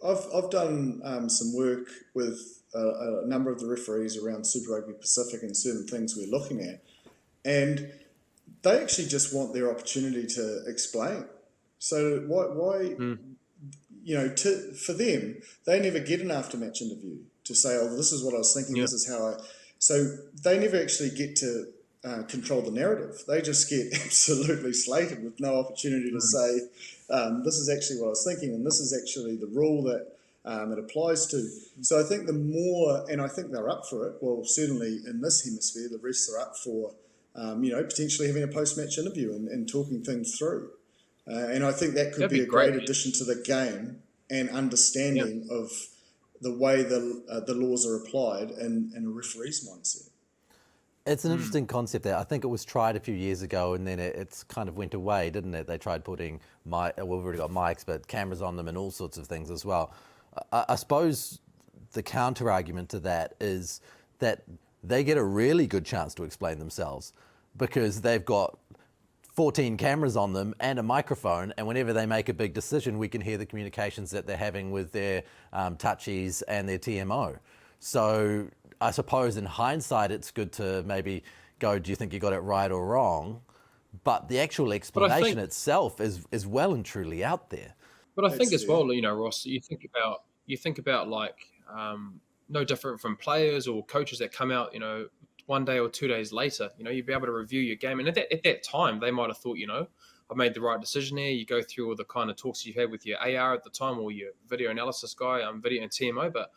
I've done some work with a number of the referees around Super Rugby Pacific and certain things we're looking at, and they actually just want their opportunity to explain. So why for them, they never get an after-match interview to say, oh, this is what I was thinking, this is how so they never actually get to control the narrative. They just get absolutely slated with no opportunity to say, this is actually what I was thinking, and this is actually the rule that it applies to. So I think the more, and I think they're up for it, well, certainly in this hemisphere, the refs are up for, potentially having a post-match interview and talking things through. And I think that could be a great addition to the game and understanding of the way the laws are applied in a referee's mindset. It's an interesting concept there. I think it was tried a few years ago, and then it's kind of went away, didn't it? They tried putting we've already got mics, but cameras on them and all sorts of things as well. I suppose the counter argument to that is that they get a really good chance to explain themselves, because they've got 14 cameras on them and a microphone, and whenever they make a big decision, we can hear the communications that they're having with their touchies and their TMO. So I suppose in hindsight, it's good to maybe go, do you think you got it right or wrong? But the actual explanation itself is well and truly out there. But I think as well, Ross, you think about like no different from players or coaches that come out, 1 day or 2 days later, you'd be able to review your game. And at that time, they might have thought, I made the right decision here. You go through all the kind of talks you had with your AR at the time, or your video analysis guy, video and TMO. But,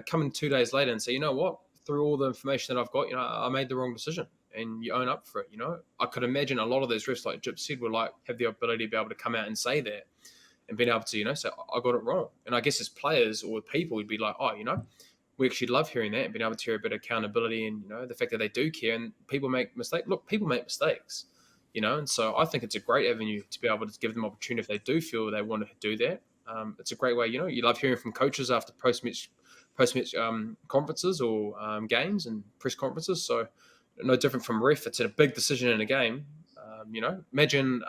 come in 2 days later and say, you know what, through all the information that I've got, I made the wrong decision, and you own up for it. I could imagine a lot of those refs, like Jip said, would have the ability to be able to come out and say that and being able to, say, I got it wrong. And I guess as players or people, we'd be like, oh, we actually love hearing that and being able to hear a bit of accountability and, the fact that they do care and people make mistakes. Look, people make mistakes, and so I think it's a great avenue to be able to give them opportunity if they do feel they want to do that. It's a great way, you love hearing from coaches after post-match conferences or games and press conferences. So no different from ref. It's a big decision in a game. Imagine,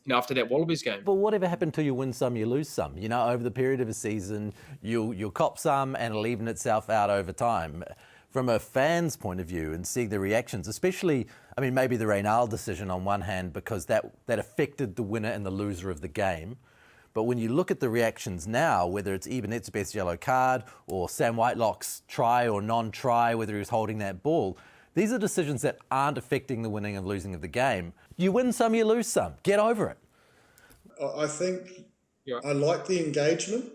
after that Wallabies game. But whatever happened to you win some, you lose some. Over the period of a season, you'll cop some and it'll even itself out over time. From a fan's point of view and seeing the reactions, especially, maybe the Reynal decision on one hand, because that affected the winner and the loser of the game. But when you look at the reactions now, whether it's even Etzebeth's yellow card or Sam Whitelock's try or non-try, whether he was holding that ball, these are decisions that aren't affecting the winning and losing of the game. You win some, you lose some. Get over it. I think I like the engagement.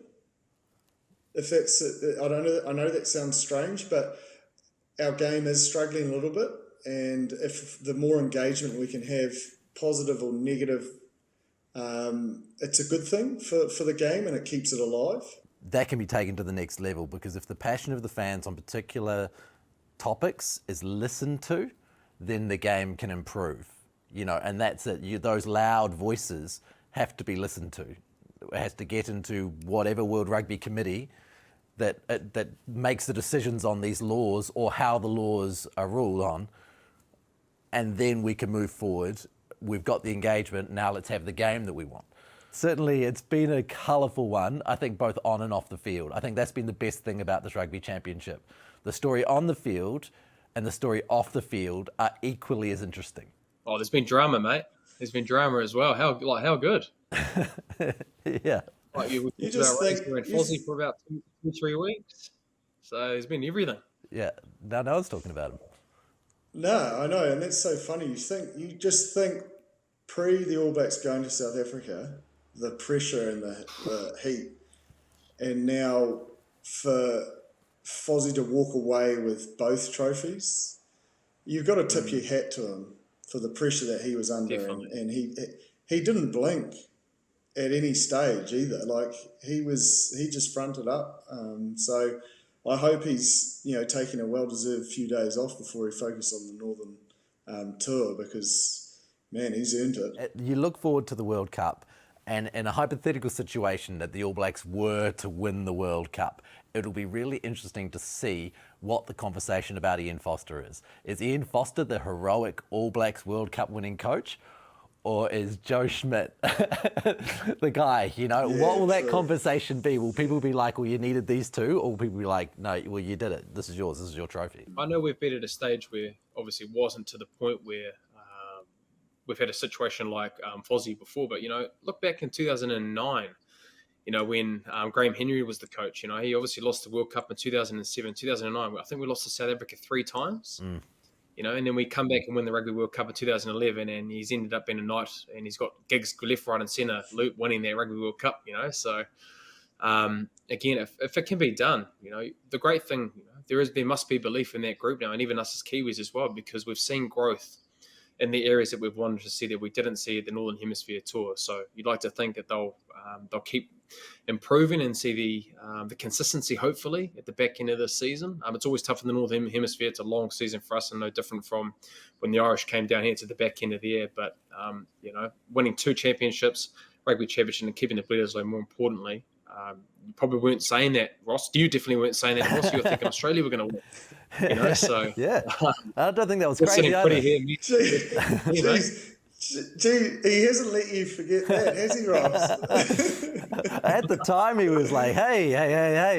If that's, I know that sounds strange, but our game is struggling a little bit. And if the more engagement we can have, positive or negative, it's a good thing for the game and it keeps it alive. That can be taken to the next level, because if the passion of the fans on particular topics is listened to, then the game can improve. And that's it. Those loud voices have to be listened to. It has to get into whatever World Rugby Committee that makes the decisions on these laws or how the laws are ruled on, and then we can move forward. We've got the engagement, now let's have the game that we want. Certainly, it's been a colourful one, I think, both on and off the field. I think that's been the best thing about this Rugby Championship. The story on the field and the story off the field are equally as interesting. Oh, there's been drama, mate. There's been drama as well. How good? Yeah. You just think we're in Fozzie for about 2-3 weeks. So there's been everything. Yeah. Now no one's talking about him. No, I know, and that's so funny. You just think pre the All Blacks going to South Africa, the pressure and the heat, and now for Fozzie to walk away with both trophies, you've got to tip your hat to him for the pressure that he was under, and he didn't blink at any stage either. Like he just fronted up. So I hope he's taking a well-deserved few days off before he focuses on the Northern tour, because man, he's earned it. You look forward to the World Cup, and in a hypothetical situation that the All Blacks were to win the World Cup, it'll be really interesting to see what the conversation about Ian Foster is. Is Ian Foster the heroic All Blacks World Cup winning coach? Or is Joe Schmidt the guy? What will that conversation be? Will people be like, well, you needed these two? Or will people be like, no, well, you did it. This is yours. This is your trophy. I know we've been at a stage where obviously it wasn't to the point where we've had a situation like Fozzie before. But, look back in 2009, when Graham Henry was the coach. He obviously lost the World Cup in 2007, 2009. I think we lost to South Africa 3 times. And then we come back and win the Rugby World Cup in 2011, and he's ended up being a knight, and he's got gigs left, right, and centre, winning that Rugby World Cup. So again, if it can be done, the great thing, there must be belief in that group now, and even us as Kiwis as well, because we've seen growth in the areas that we've wanted to see that we didn't see at the Northern Hemisphere tour. So you'd like to think that they'll keep improving and see the consistency, hopefully, at the back end of this season. It's always tough in the Northern Hemisphere. It's a long season for us and no different from when the Irish came down here to the back end of the year. But, winning 2 championships, Rugby Championship, and keeping the Bledisloe low, more importantly, you probably weren't saying that, Ross. You definitely weren't saying that, Ross. You were thinking Australia were going to win. So yeah, I don't think that was crazy either. Gee, he hasn't let you forget that, has he, Ross? At the time, he was like, hey.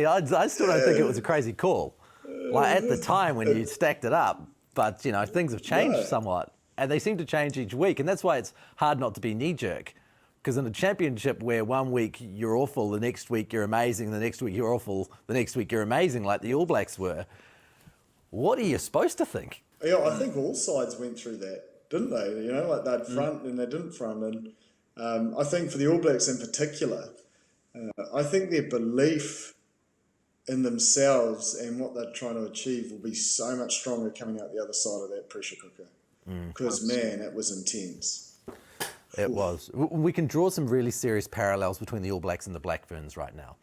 I still don't think it was a crazy call. Like at the time when you stacked it up, but things have changed somewhat, and they seem to change each week, and that's why it's hard not to be knee-jerk. Because in a championship where one week you're awful, the next week you're amazing, the next week you're awful, the next week you're amazing, like the All Blacks were, what are you supposed to think? Yeah, I think all sides went through that, didn't they? Like they'd front and they didn't front. And I think for the All Blacks in particular, I think their belief in themselves and what they're trying to achieve will be so much stronger coming out the other side of that pressure cooker. Because, man, it was intense. It was. We can draw some really serious parallels between the All Blacks and the Black Ferns right now.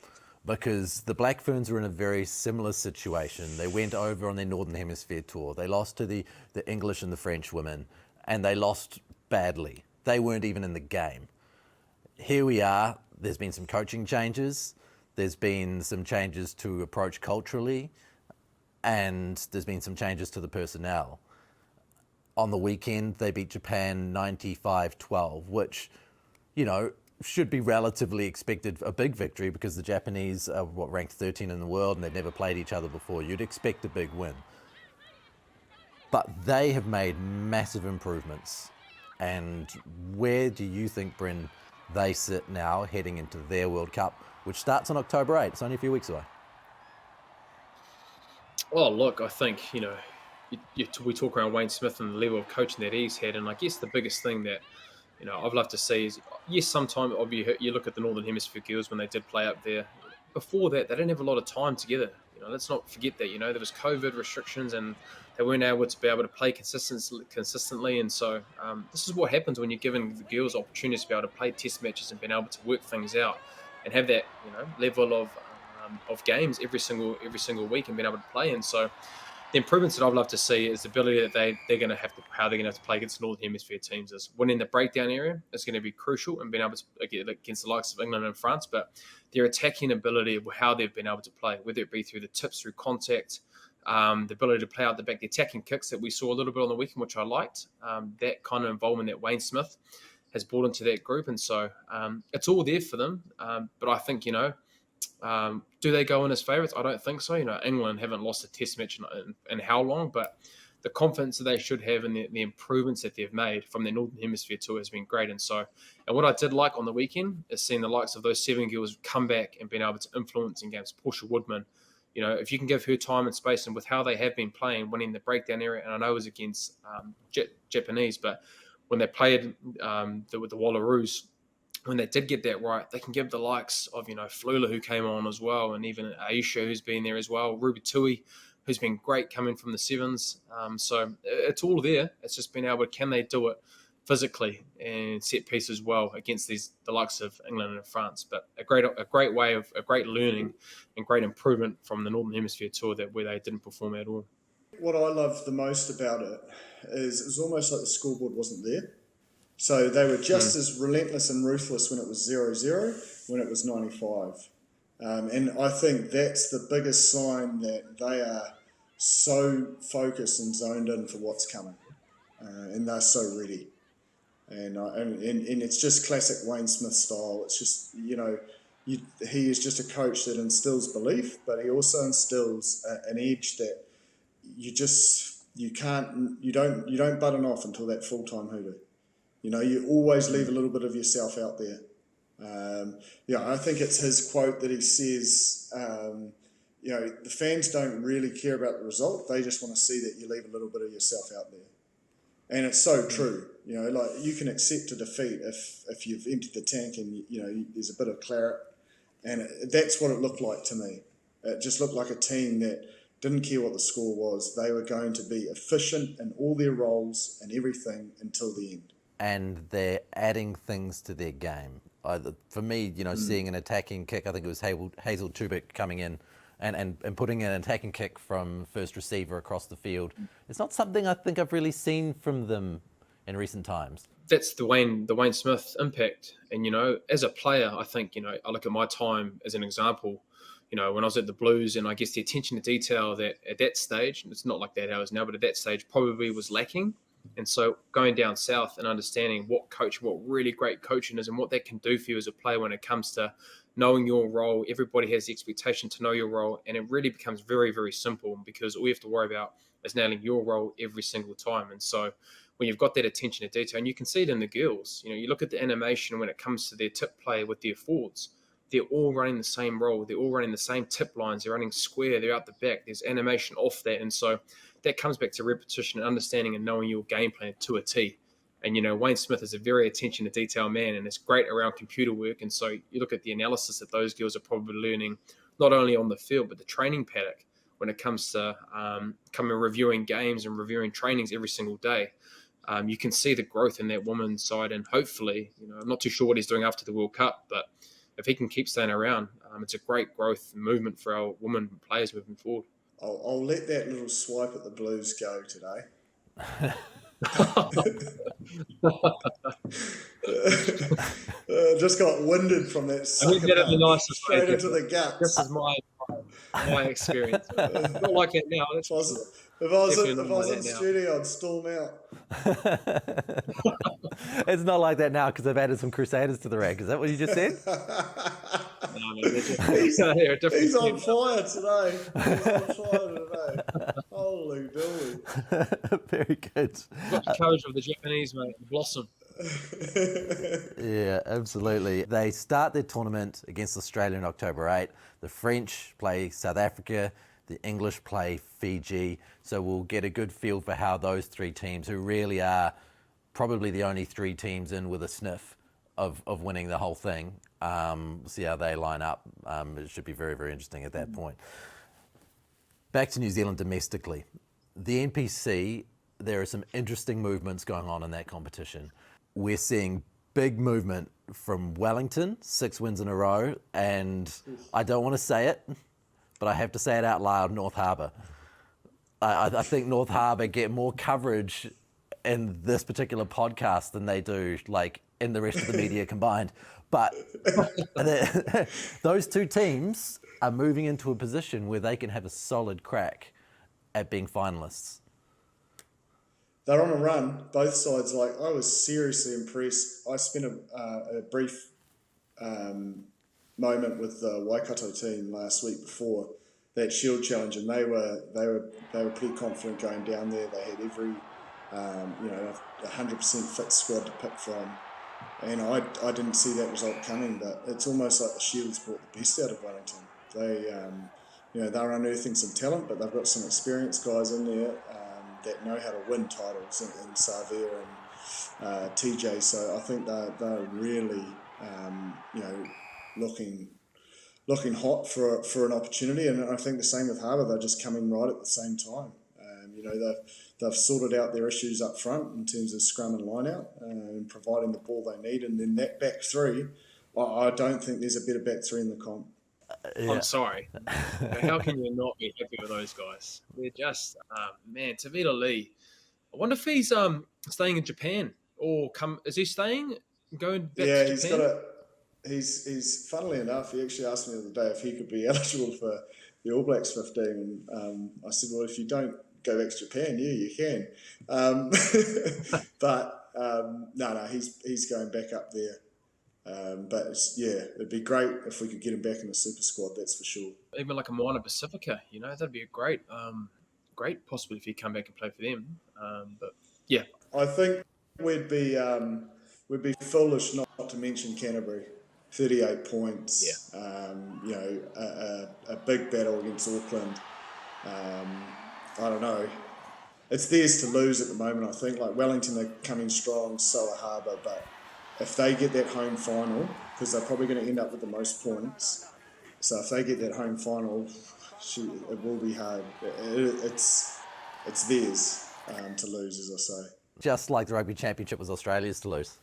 because the Black Ferns were in a very similar situation. They went over on their Northern Hemisphere tour. They lost to the English and the French women, and they lost badly. They weren't even in the game. Here we are. There's been some coaching changes. There's been some changes to approach culturally, and there's been some changes to the personnel. On the weekend, they beat Japan 95-12, which, should be relatively expected, a big victory, because the Japanese are ranked 13 in the world and they've never played each other before. You'd expect a big win. But they have made massive improvements. And where do you think, Bryn, they sit now heading into their World Cup, which starts on October 8th? It's only a few weeks away. Well, look, I think, we talk around Wayne Smith and the level of coaching that he's had. And I guess the biggest thing that, I'd love to see is, yes, sometimes you look at the Northern Hemisphere girls when they did play up there. Before that, they didn't have a lot of time together. Let's not forget that, there was COVID restrictions and they weren't able to play consistently. And so this is what happens when you're giving the girls opportunities to be able to play test matches and being able to work things out and have that, level of games every single week and being able to play. And so the improvements that I'd love to see is the ability that they're going to have to play against Northern Hemisphere teams. Is winning the breakdown area is going to be crucial and being able to get against the likes of England and France. But their attacking ability of how they've been able to play, whether it be through the tips, through contact, the ability to play out the back, the attacking kicks that we saw a little bit on the weekend, which I liked, that kind of involvement that Wayne Smith has brought into that group. And so it's all there for them. But I think, do they go in as favourites? I don't think so. England haven't lost a test match in how long, but the confidence that they should have in the improvements that they've made from their Northern Hemisphere tour has been great. And what I did like on the weekend is seeing the likes of those 7 girls come back and being able to influence in games. Portia Woodman, if you can give her time and space, and with how they have been playing, winning the breakdown area, and I know it was against Japanese, but when they played with the Wallaroos, when they did get that right, they can give the likes of, Flula, who came on as well, and even Aisha, who's been there as well, Ruby Tui, who's been great coming from the sevens. So it's all there. It's just been able, can they do it physically and set piece as well against the likes of England and France. But a great way of a great learning and great improvement from the Northern Hemisphere tour where they didn't perform at all. What I love the most about it is it was almost like the scoreboard wasn't there. So they were just as relentless and ruthless when it was 0-0, when it was 95. And I think that's the biggest sign that they are so focused and zoned in for what's coming. And they're so ready. And it's just classic Wayne Smith style. It's just, he is just a coach that instills belief, but he also instills an edge that you don't button off until that full-time hoodoo. You always leave a little bit of yourself out there. I think it's his quote that he says, the fans don't really care about the result. They just want to see that you leave a little bit of yourself out there. And it's so true. You can accept a defeat if you've emptied the tank and, there's a bit of claret. And that's what it looked like to me. It just looked like a team that didn't care what the score was. They were going to be efficient in all their roles and everything until the end. And they're adding things to their game. For me, seeing an attacking kick, I think it was Hazel Tubic coming in and putting an attacking kick from first receiver across the field. It's not something I think I've really seen from them in recent times. That's the Wayne Smith impact. And, as a player, I think, I look at my time as an example, when I was at the Blues, and I guess the attention to detail that at that stage, it's not like that ours now, but at that stage probably was lacking. And so going down south and understanding what really great coaching is and what that can do for you as a player when it comes to knowing your role. Everybody has the expectation to know your role, and it really becomes very, very simple because all you have to worry about is nailing your role every single time. And so when you've got that attention to detail, and you can see it in the girls, you look at the animation when it comes to their tip play with their forwards, they're all running the same role. They're all running the same tip lines. They're running square. They're out the back. There's animation off that. And so that comes back to repetition and understanding and knowing your game plan to a T. And, Wayne Smith is a very attention to detail man, and it's great around computer work. And so you look at the analysis that those girls are probably learning, not only on the field, but the training paddock when it comes to coming and reviewing games and reviewing trainings every single day. You can see the growth in that woman's side. And hopefully, I'm not too sure what he's doing after the World Cup, but if he can keep staying around, it's a great growth movement for our women players moving forward. I'll let that little swipe at the Blues go today. Just got winded from that sucker punch straight into the guts. This is my experience. Not like it now. That's if I was in studio, I'd storm out. It's not like that now because they've added some Crusaders to the rank. Is that what you just said? No, he's on fire today. Holy dooly. Very good. Got the courage of the Japanese, mate. Blossom. Yeah, absolutely. They start their tournament against Australia on October 8. The French play South Africa. The English play Fiji. So we'll get a good feel for how those three teams, who really are probably the only three teams in with a sniff of winning the whole thing, see how they line up. It should be very, very interesting at that point. Back to New Zealand domestically. The NPC, there are some interesting movements going on in that competition. We're seeing big movement from Wellington, 6 wins in a row, and I don't want to say it, but I have to say it out loud, North Harbour. I think North Harbour get more coverage in this particular podcast than they do like in the rest of the media combined. But those two teams are moving into a position where they can have a solid crack at being finalists. They're on a run, both sides. Like, I was seriously impressed. I spent a brief moment with the Waikato team last week before that Shield Challenge, and they were pretty confident going down there. They had every 100% fit squad to pick from, and I didn't see that result coming. But it's almost like the Shields brought the best out of Wellington. They they're unearthing some talent, but they've got some experienced guys in there that know how to win titles in Savia and TJ. So I think they're really looking hot for an opportunity, and I think the same with Harbour. They're just coming right at the same time. They've sorted out their issues up front in terms of scrum and line out and providing the ball they need, and then that back three, I don't think there's a better back three in the comp. Yeah. I'm sorry. How can you not be happy with those guys? They're just, Tavita Lee. I wonder if he's staying in Japan or is he staying? Going back to Japan? He's funnily enough, he actually asked me the other day if he could be eligible for the All Blacks 15, and I said, well, if you don't go back to Japan, yeah, you can. But he's going back up there. But it'd be great if we could get him back in the super squad. That's for sure. Even like a Moana Pacifica, that'd be a great possibility if he come back and play for them. But yeah, I think we'd be foolish not to mention Canterbury. 38 points. Yeah. A big battle against Auckland. I don't know. It's theirs to lose at the moment. I think like Wellington are coming strong, so are Harbour, but if they get that home final, because they're probably going to end up with the most points, so if they get that home final, it will be hard. It's theirs to lose, as I say. Just like the Rugby Championship was Australia's to lose.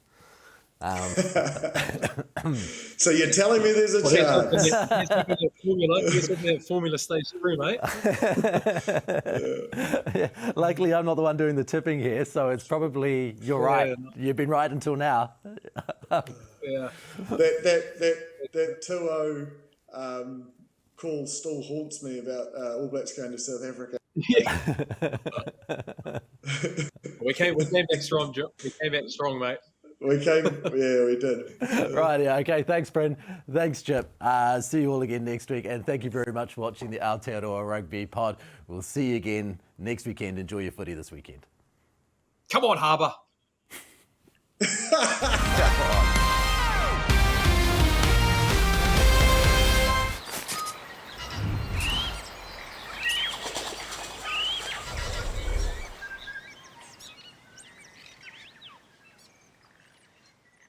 So you're telling me there's a chance? He's looking at Formula Stage 3, mate. Yeah. Luckily, I'm not the one doing the tipping here, so it's probably you're right. You've been right until now. Yeah. That 2-0 call still haunts me about All Blacks going to South Africa. Yeah. we came back strong, Joe. We came back strong, mate. We did. Right, yeah, okay. Thanks, Bryn. Thanks, Chip. See you all again next week, and thank you very much for watching the Aotearoa Rugby pod. We'll see you again next weekend. Enjoy your footy this weekend. Come on, Harbour.